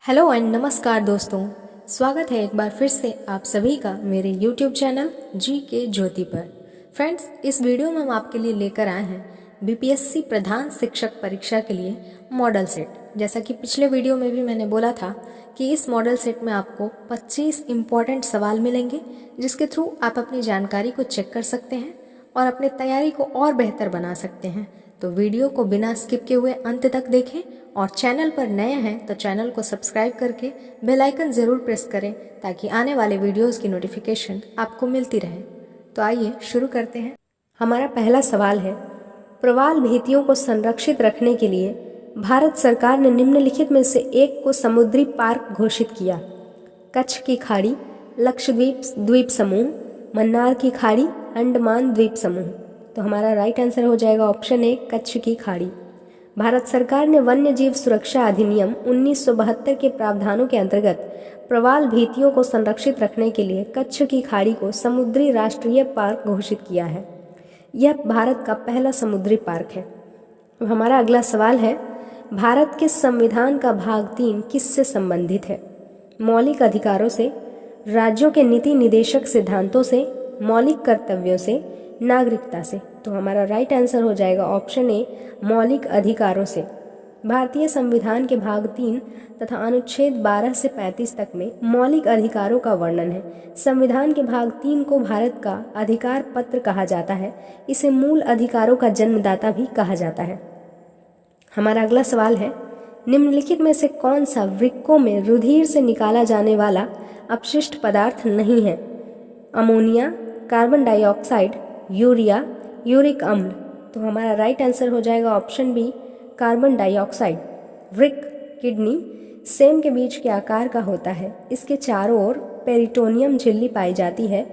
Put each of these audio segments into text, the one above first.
Hello and नमस्कार दोस्तों, स्वागत है एक बार फिर से आप सभी का मेरे YouTube चैनल जी के ज्योति पर। फ्रेंड्स, इस वीडियो में हम आपके लिए लेकर आए हैं बीपीएससी प्रधान शिक्षक परीक्षा के लिए मॉडल सेट। जैसा कि पिछले वीडियो में भी मैंने बोला था कि इस मॉडल सेट में आपको 25 इम्पॉर्टेंट सवाल मिलेंगे, जिसके थ्रू आप अपनी जानकारी को चेक कर सकते हैं और अपनी तैयारी को और बेहतर बना सकते हैं। तो वीडियो को बिना स्किप किए हुए अंत तक देखें और चैनल पर नए हैं तो चैनल को सब्सक्राइब करके बेल आइकन ज़रूर प्रेस करें ताकि आने वाले वीडियोस की नोटिफिकेशन आपको मिलती रहे। तो आइए शुरू करते हैं। हमारा पहला सवाल है, प्रवाल भित्तियों को संरक्षित रखने के लिए भारत सरकार ने निम्नलिखित में से एक को समुद्री पार्क घोषित किया। कच्छ की खाड़ी, लक्षद्वीप द्वीप समूह, मन्नार की खाड़ी, अंडमान द्वीप समूह। तो हमारा राइट आंसर हो जाएगा ऑप्शन ए, कच्छ की खाड़ी। भारत सरकार ने वन्य जीव सुरक्षा अधिनियम 1972 के प्रावधानों के अंतर्गत प्रवाल भित्तियों को संरक्षित रखने के लिए कच्छ की खाड़ी को समुद्री राष्ट्रीय पार्क घोषित किया है। यह भारत का पहला समुद्री पार्क है। अब हमारा अगला सवाल है, भारत के संविधान का भाग 3 किससे संबंधित है? मौलिक अधिकारों से, राज्यों के नीति निदेशक सिद्धांतों से, मौलिक कर्तव्यों से, नागरिकता से। तो हमारा राइट आंसर हो जाएगा ऑप्शन ए, मौलिक अधिकारों से। भारतीय संविधान के भाग 3 तथा अनुच्छेद 12 से 35 तक में मौलिक अधिकारों का वर्णन है। संविधान के भाग 3 को भारत का अधिकार पत्र कहा जाता है। इसे मूल अधिकारों का जन्मदाता भी कहा जाता है। हमारा अगला सवाल है, निम्नलिखित में से कौन सा वृक्कों में रुधिर से निकाला जाने वाला अपशिष्ट पदार्थ नहीं है? Ammonia, carbon dioxide, urea, uric अम्ल। तो हमारा राइट आंसर हो जाएगा ऑप्शन बी, कार्बन डाइऑक्साइड। वृक्क, किडनी सेम के बीच के आकार का होता है। इसके चारों ओर पेरिटोनियम झिल्ली पाई जाती है।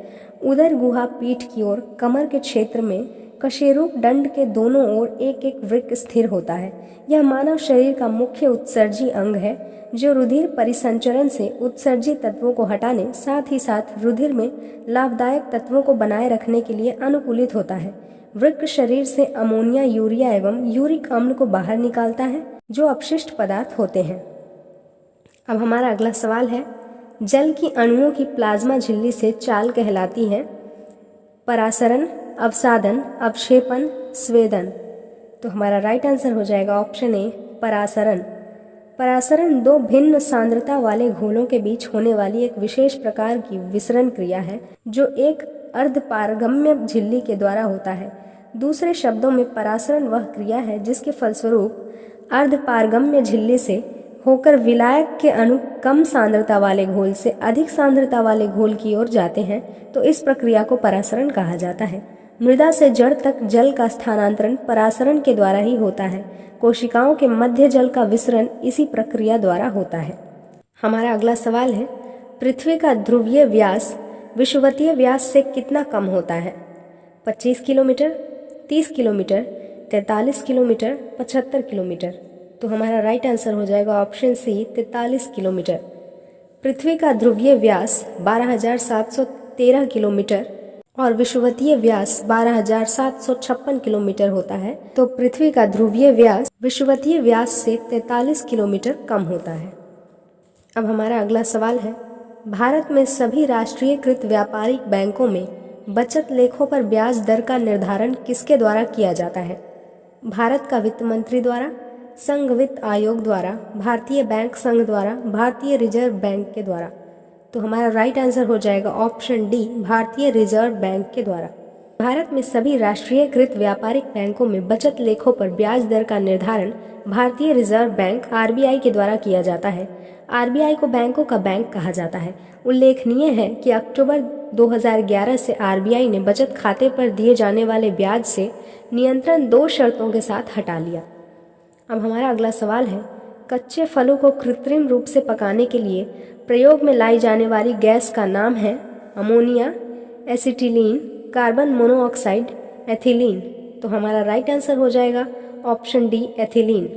उदर गुहा पीठ की ओर कमर के क्षेत्र में कशेरुक दंड के दोनों ओर एक एक वृक्क स्थिर होता है। यह मानव शरीर का मुख्य उत्सर्जी अंग है जो रुधिर परिसंचरण से उत्सर्जी तत्वों को हटाने, साथ ही साथ रुधिर में लाभदायक तत्वों को बनाए रखने के लिए अनुकूलित होता है। वृक्क शरीर से अमोनिया, यूरिया एवं यूरिक अम्ल को बाहर निकालता है जो अपशिष्ट पदार्थ होते हैं। अब हमारा अगला सवाल है, जल की अणुओं की प्लाज्मा झिल्ली से चाल कहलाती है? परासरण, अवसादन, अवक्षेपण, स्वेदन। तो हमारा राइट आंसर हो जाएगा ऑप्शन ए, परासरण। परासरण दो भिन्न सांद्रता वाले घोलों के बीच होने वाली एक विशेष प्रकार की विसरण क्रिया है जो एक अर्धपारगम्य झिल्ली के द्वारा होता है। दूसरे शब्दों में परासरण वह क्रिया है जिसके फलस्वरूप अर्धपारगम्य झिल्ली से होकर विलायक के अणु कम सांद्रता वाले घोल से अधिक सांद्रता वाले घोल की ओर जाते हैं। तो इस प्रक्रिया को परासरण कहा जाता है। मृदा से जड़ तक जल का स्थानांतरण परासरण के द्वारा ही होता है। कोशिकाओं के मध्य जल का विसरण इसी प्रक्रिया द्वारा होता है। हमारा अगला सवाल है, पृथ्वी का ध्रुवीय व्यास विषुवतीय व्यास से कितना कम होता है? 25 किलोमीटर, 30 किलोमीटर, 43 किलोमीटर, 75 किलोमीटर। तो हमारा राइट आंसर हो जाएगा ऑप्शन सी, 43 किलोमीटर। पृथ्वी का ध्रुवीय व्यास 12,713 किलोमीटर और विषुवतीय व्यास 12,756 किलोमीटर होता है। तो पृथ्वी का ध्रुवीय व्यास विषुवतीय व्यास से 43 किलोमीटर कम होता है। अब हमारा अगला सवाल है, भारत में सभी राष्ट्रीयकृत व्यापारिक बैंकों में बचत लेखों पर ब्याज दर का निर्धारण किसके द्वारा किया जाता है? भारत का वित्त मंत्री द्वारा, संघ वित्त आयोग द्वारा, भारतीय बैंक संघ द्वारा, भारतीय रिजर्व बैंक के द्वारा। तो हमारा राइट आंसर हो जाएगा ऑप्शन डी, भारतीय रिजर्व बैंक के द्वारा। भारत में सभी राष्ट्रीयकृत व्यापारिक बैंकों में बचत लेखों पर ब्याज दर का निर्धारण भारतीय रिजर्व बैंक आरबीआई के द्वारा किया जाता है। आरबीआई को बैंकों का बैंक कहा जाता है। उल्लेखनीय है कि अक्टूबर 2011 से आरबीआई ने बचत खाते पर दिए जाने वाले ब्याज से नियंत्रण 2 शर्तों के साथ हटा लिया। अब हमारा अगला सवाल है, कच्चे फलों को कृत्रिम रूप से पकाने के लिए प्रयोग में लाई जाने वाली गैस का नाम है? Ammonia, acetylene, carbon monoxide, ethylene. तो हमारा राइट आंसर हो जाएगा ऑप्शन डी, एथिलीन।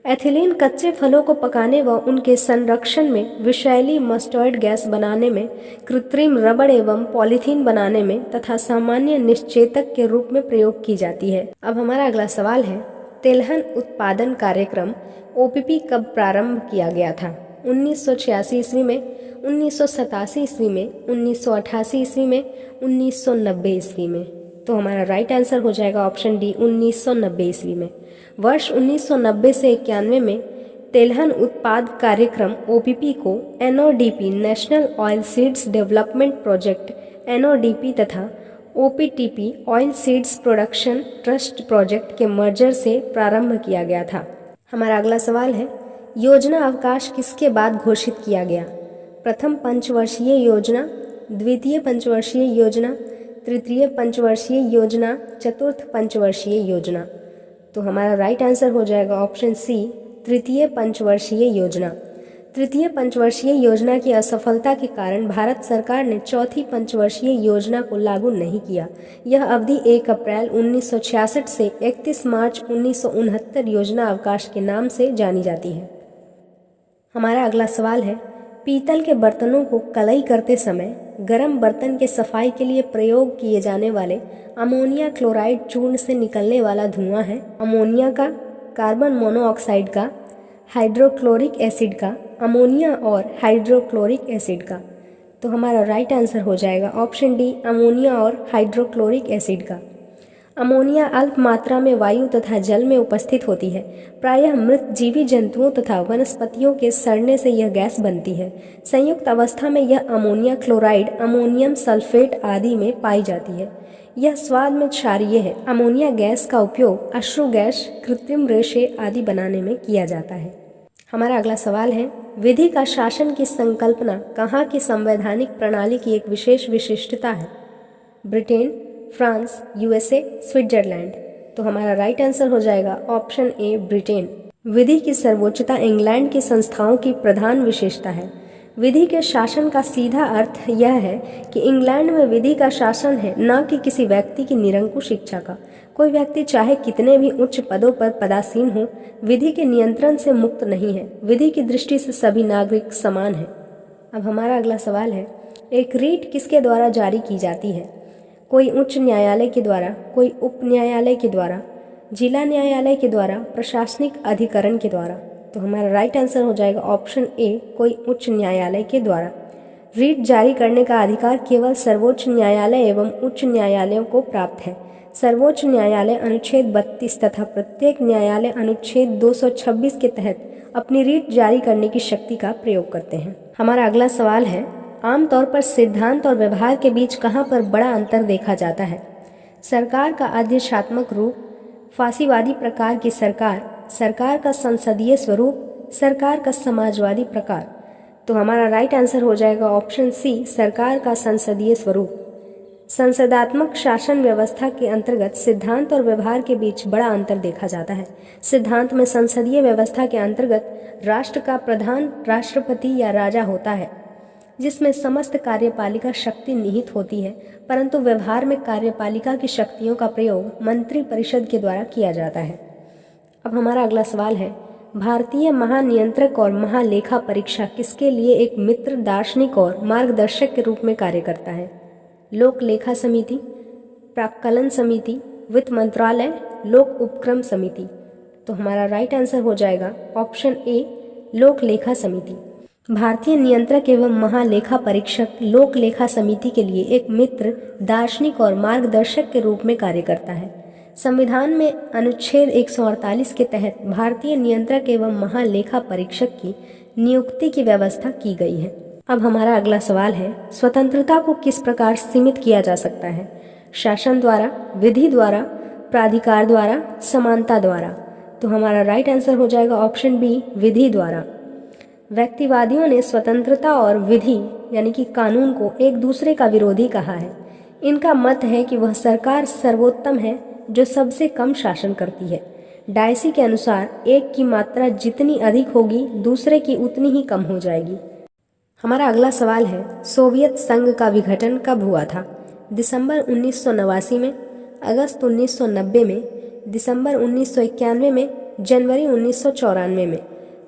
एथिलीन कच्चे फलों को पकाने व उनके संरक्षण में, विषैली मस्टर्ड गैस बनाने में, कृत्रिम रबड़ एवं पॉलीथीन बनाने में तथा सामान्य निश्चेतक के रूप में प्रयोग की जाती है। अब हमारा अगला सवाल है, तिलहन उत्पादन कार्यक्रम ओपीपी कब प्रारंभ किया गया था? 1986 ईस्वी में, 1987 ईस्वी में, 1988 ईस्वी में, 1990 ईस्वी में। तो हमारा राइट आंसर हो जाएगा ऑप्शन डी 1990 ईस्वी में। वर्ष 1990 से 91 में तेलहन उत्पाद कार्यक्रम ओपीपी को NODP national oil seeds development project NODP तथा OPTP oil seeds production trust project के मर्जर से प्रारंभ किया गया था। हमारा अगला सवाल है, योजना अवकाश किसके बाद घोषित किया गया? प्रथम पंचवर्षीय योजना, द्वितीय पंचवर्षीय योजना, तृतीय पंचवर्षीय योजना, चतुर्थ पंचवर्षीय योजना। तो हमारा राइट आंसर हो जाएगा ऑप्शन सी तृतीय पंचवर्षीय योजना। तृतीय पंचवर्षीय योजना की असफलता के कारण भारत सरकार ने चौथी पंचवर्षीय योजना को लागू नहीं किया। यह अवधि 1 अप्रैल 1966 से 31 मार्च 1969 योजना अवकाश के नाम से जानी जाती है। हमारा अगला सवाल है, पीतल के बर्तनों को कलई करते समय गर्म बर्तन के सफाई के लिए प्रयोग किए जाने वाले अमोनिया क्लोराइड चूर्ण से निकलने वाला धुआं है अमोनिया का, कार्बन मोनोऑक्साइड का, हाइड्रोक्लोरिक एसिड का, अमोनिया और हाइड्रोक्लोरिक एसिड का। तो हमारा राइट आंसर हो जाएगा ऑप्शन डी अमोनिया और हाइड्रोक्लोरिक एसिड का। अमोनिया अल्प मात्रा में वायु तथा जल में उपस्थित होती है। प्रायः मृत जीवी जंतुओं तथा वनस्पतियों के सड़ने से यह गैस बनती है। संयुक्त अवस्था में यह अमोनिया क्लोराइड, अमोनियम सल्फेट आदि में पाई जाती है। यह स्वाद में क्षारीय है। अमोनिया गैस का उपयोग अश्रु गैस, कृत्रिम रेशे आदि बनाने में किया जाता है। हमारा अगला सवाल है, विधि का शासन की संकल्पना कहाँ की संवैधानिक प्रणाली की एक विशेष विशिष्टता है? Britain, France, USA, Switzerland. तो हमारा राइट आंसर हो जाएगा ऑप्शन ए ब्रिटेन। विधि की सर्वोच्चता इंग्लैंड की संस्थाओं की प्रधान विशेषता है। विधि के शासन का सीधा अर्थ यह है कि इंग्लैंड में विधि का शासन है, न कि किसी व्यक्ति की निरंकुश इच्छा का। कोई व्यक्ति चाहे कितने भी उच्च पदों पर पदासीन हो, विधि के नियंत्रण से मुक्त नहीं है। विधि की दृष्टि से सभी नागरिक समान हैं। अब हमारा अगला सवाल है, एक रीट किसके द्वारा जारी की जाती है? कोई उच्च न्यायालय के द्वारा, कोई उप न्यायालय के द्वारा, जिला न्यायालय के द्वारा, प्रशासनिक अधिकरण के द्वारा। तो हमारा राइट आंसर हो जाएगा ऑप्शन ए कोई उच्च न्यायालय के द्वारा। रीट जारी करने का अधिकार केवल सर्वोच्च न्यायालय एवं उच्च न्यायालयों को प्राप्त है। सर्वोच्च न्यायालय अनुच्छेद 32 तथा प्रत्येक न्यायालय अनुच्छेद 226 के तहत अपनी रीट जारी करने की शक्ति का प्रयोग करते हैं। हमारा अगला सवाल है, आमतौर पर सिद्धांत और व्यवहार के बीच कहाँ पर बड़ा अंतर देखा जाता है? सरकार का आदेशात्मक रूप, फांसीवादी प्रकार की सरकार, सरकार का संसदीय स्वरूप, सरकार का समाजवादी प्रकार। तो हमारा राइट आंसर हो जाएगा ऑप्शन सी सरकार का संसदीय स्वरूप। संसदात्मक शासन व्यवस्था के अंतर्गत सिद्धांत और व्यवहार के बीच बड़ा अंतर देखा जाता है। सिद्धांत में संसदीय व्यवस्था के अंतर्गत राष्ट्र का प्रधान राष्ट्रपति या राजा होता है, जिसमें समस्त कार्यपालिका शक्ति निहित होती है, परंतु व्यवहार में कार्यपालिका की शक्तियों का प्रयोग मंत्री परिषद के द्वारा किया जाता है। अब हमारा अगला सवाल है, भारतीय महानियंत्रक और महालेखा परीक्षा किसके लिए एक मित्र, दार्शनिक और मार्गदर्शक के रूप में कार्य करता है? लोक लेखा समिति, प्राक्कलन समिति, वित्त मंत्रालय, लोक उपक्रम समिति। तो हमारा राइट आंसर हो जाएगा ऑप्शन ए लोक लेखा समिति। भारतीय नियंत्रक एवं महालेखा परीक्षक लोक लेखा समिति के लिए एक मित्र, दार्शनिक और मार्गदर्शक के रूप में कार्य करता है। संविधान में अनुच्छेद 148 के तहत भारतीय नियंत्रक एवं महालेखा परीक्षक की नियुक्ति की व्यवस्था की गई है। अब हमारा अगला सवाल है, स्वतंत्रता को किस प्रकार सीमित किया जा सकता है? शासन द्वारा, विधि द्वारा, प्राधिकार द्वारा, समानता द्वारा। तो हमारा राइट आंसर हो जाएगा ऑप्शन बी विधि द्वारा। व्यक्तिवादियों ने स्वतंत्रता और विधि यानी कि कानून को एक दूसरे का विरोधी कहा है। इनका मत है कि वह सरकार सर्वोत्तम है जो सबसे कम शासन करती है। डायसी के अनुसार एक की मात्रा जितनी अधिक होगी दूसरे की उतनी ही कम हो जाएगी। हमारा अगला सवाल है, सोवियत संघ का विघटन कब हुआ था? दिसंबर 1989 में, अगस्त 1990 में, दिसंबर 1991 में, जनवरी 1994 में।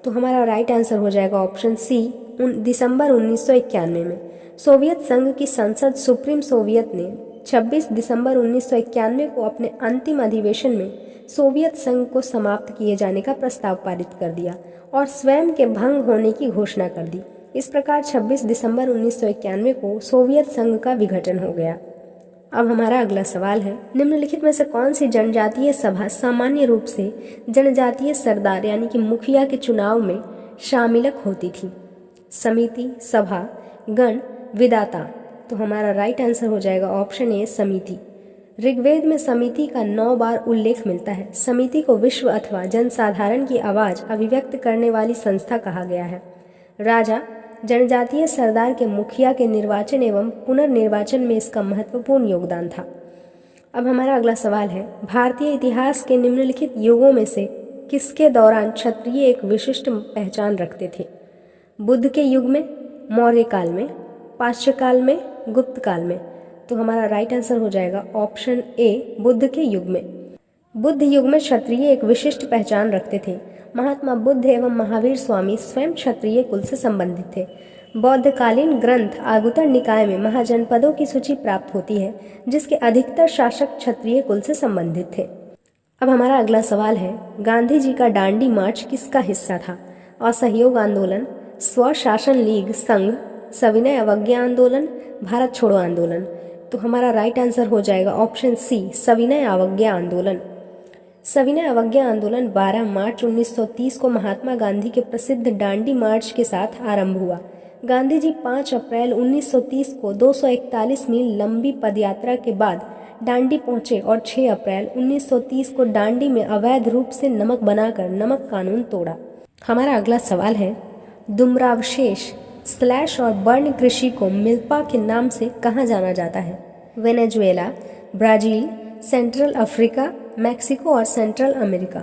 तो हमारा राइट आंसर हो जाएगा ऑप्शन सी दिसंबर 1991 में। सोवियत संघ की संसद सुप्रीम सोवियत ने 26 दिसंबर 1991 को अपने अंतिम अधिवेशन में सोवियत संघ को समाप्त किए जाने का प्रस्ताव पारित कर दिया और स्वयं के भंग होने की घोषणा कर दी। इस प्रकार 26 दिसंबर 1991 को सोवियत संघ का विघटन हो गया। अब हमारा अगला सवाल है, निम्नलिखित में से कौन सी जनजातीय सभा सामान्य रूप से जनजातीय सरदार यानी कि मुखिया के चुनाव में शामिलक होती थी? समिति, सभा, गण, विदाता। तो हमारा राइट आंसर हो जाएगा ऑप्शन ए समिति। ऋग्वेद में समिति का 9 बार उल्लेख मिलता है। समिति को विश्व अथवा जनसाधारण की आवाज अभिव्यक्त करने वाली संस्था कहा गया है। राजा जनजातीय सरदार के मुखिया के निर्वाचन एवं पुनर्निर्वाचन में इसका महत्वपूर्ण योगदान था। अब हमारा अगला सवाल है, भारतीय इतिहास के निम्नलिखित युगों में से किसके दौरान क्षत्रिय एक विशिष्ट पहचान रखते थे? बुद्ध के युग में, मौर्य काल में, पारस्य काल में, गुप्त काल में। तो हमारा राइट आंसर हो जाएगा ऑप्शन ए बुद्ध के युग में। बुद्ध युग में क्षत्रिय एक विशिष्ट पहचान रखते थे। महात्मा बुद्ध एवं महावीर स्वामी स्वयं क्षत्रिय कुल से संबंधित थे। बौद्धकालीन ग्रंथ आगुतर निकाय में महाजनपदों की सूची प्राप्त होती है, जिसके अधिकतर शासक क्षत्रिय कुल से संबंधित थे। अब हमारा अगला सवाल है, गांधी जी का दांडी मार्च किसका हिस्सा था? असहयोग आंदोलन, स्वशासन लीग संघ, सविनय अवज्ञा आंदोलन, भारत छोड़ो आंदोलन। तो हमारा राइट आंसर हो जाएगा ऑप्शन सी सविनय अवज्ञा आंदोलन। सविनय अवज्ञा आंदोलन 12 मार्च 1930 को महात्मा गांधी के प्रसिद्ध दांडी मार्च के साथ आरंभ हुआ। गांधी जी 5 अप्रैल 1930 को 241 मील लंबी पदयात्रा के बाद दांडी पहुंचे और 6 अप्रैल 1930 को दांडी में अवैध रूप से नमक बनाकर नमक कानून तोड़ा। हमारा अगला सवाल है, धूम्रावशेष स्लैश और बर्न कृषि को मिल्पा के नाम से कहाँ जाना जाता है? Venezuela, Brazil, central Africa, Mexico और सेंट्रल अमेरिका।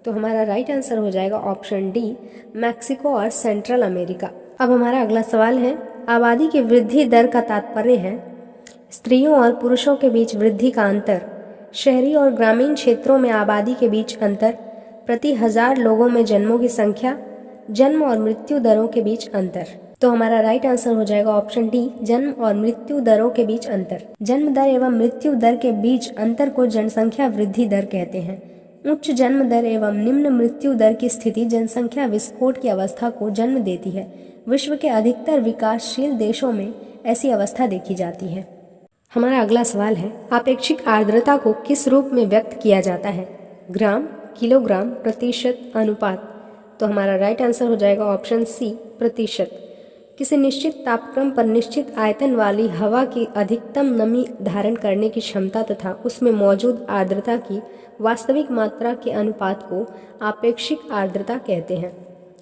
तो हमारा राइट आंसर हो जाएगा ऑप्शन डी मैक्सिको और सेंट्रल अमेरिका। अब हमारा अगला सवाल है, आबादी की वृद्धि दर का तात्पर्य है स्त्रियों और पुरुषों के बीच वृद्धि का अंतर, शहरी और ग्रामीण क्षेत्रों में आबादी के बीच अंतर, प्रति 1000 लोगों में जन्मों की संख्या, जन्म और मृत्यु दरों के बीच अंतर। तो हमारा राइट आंसर हो जाएगा ऑप्शन डी जन्म और मृत्यु दरों के बीच अंतर। जन्म दर एवं मृत्यु दर के बीच अंतर को जनसंख्या वृद्धि दर कहते हैं। उच्च जन्म दर एवं निम्न मृत्यु दर की स्थिति जनसंख्या विस्फोट की अवस्था को जन्म देती है। विश्व के अधिकतर विकासशील देशों में ऐसी अवस्था देखी जाती है। हमारा अगला सवाल है, आपेक्षिक आर्द्रता को किस रूप में व्यक्त किया जाता है? ग्राम, किलोग्राम, प्रतिशत, अनुपात। तो हमारा राइट आंसर हो जाएगा ऑप्शन सी प्रतिशत। किसी निश्चित तापक्रम पर निश्चित आयतन वाली हवा की अधिकतम नमी धारण करने की क्षमता तथा उसमें मौजूद आर्द्रता की वास्तविक मात्रा के अनुपात को आपेक्षिक आर्द्रता कहते हैं।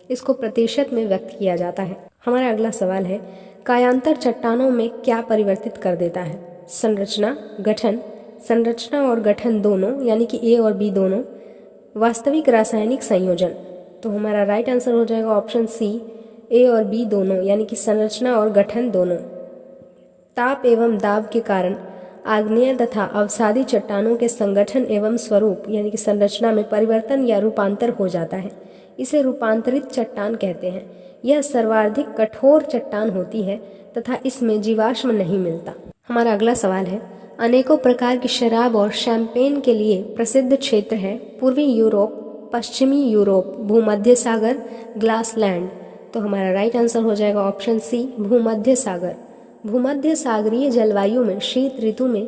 इसको प्रतिशत में व्यक्त किया जाता है। हमारा अगला सवाल है, कायांतर चट्टानों में क्या परिवर्तित कर देता है? संरचना, गठन, संरचना और गठन दोनों यानी कि ए और बी दोनों, वास्तविक रासायनिक संयोजन। तो हमारा राइट आंसर हो जाएगा ऑप्शन सी ए और बी दोनों यानी कि संरचना और गठन दोनों। ताप एवं दाब के कारण आग्नेय तथा अवसादी चट्टानों के संगठन एवं स्वरूप यानी कि संरचना में परिवर्तन या रूपांतर हो जाता है। इसे रूपांतरित चट्टान कहते हैं। यह सर्वाधिक कठोर चट्टान होती है तथा इसमें जीवाश्म नहीं मिलता। हमारा अगला सवाल है, अनेकों प्रकार की शराब और शैंपेन के लिए प्रसिद्ध क्षेत्र है पूर्वी यूरोप, पश्चिमी यूरोप, भूमध्य सागर, ग्लासलैंड। तो हमारा राइट आंसर हो जाएगा ऑप्शन सी भूमध्य सागर। भूमध्य सागरीय जलवायु में शीत ऋतु में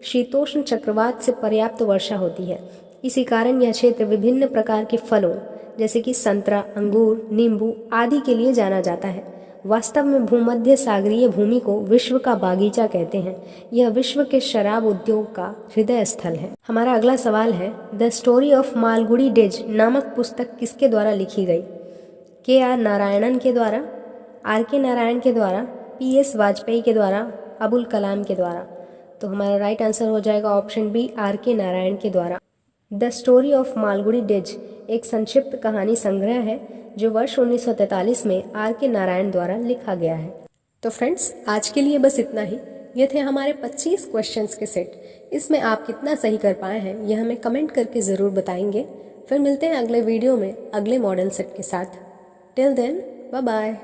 शीतोष्ण चक्रवात से पर्याप्त वर्षा होती है। इसी कारण यह क्षेत्र विभिन्न प्रकार के फलों जैसे कि संतरा, अंगूर, नींबू आदि के लिए जाना जाता है। वास्तव में भूमध्य सागरीय भूमि को विश्व का बागीचा कहते हैं। यह विश्व के शराब उद्योग का हृदय स्थल है। हमारा अगला सवाल है, the story of Malgudi days नामक पुस्तक किसके द्वारा लिखी गई? के.आर. नारायणन के द्वारा, आर.के. नारायण के द्वारा, पी.एस. वाजपेयी के द्वारा, अबुल कलाम के द्वारा। तो हमारा राइट आंसर हो जाएगा ऑप्शन बी आर.के. नारायण के द्वारा। The story of Malgudi days एक संक्षिप्त कहानी संग्रह है जो वर्ष 1943 में आर.के. नारायण द्वारा लिखा गया है। तो फ्रेंड्स, आज के लिए बस इतना ही। ये थे हमारे 25 क्वेश्चंस के सेट। इसमें आप कितना सही कर पाए हैं यह हमें कमेंट करके ज़रूर बताएंगे। फिर मिलते हैं अगले वीडियो में अगले मॉडल सेट के साथ। Till then, bye bye.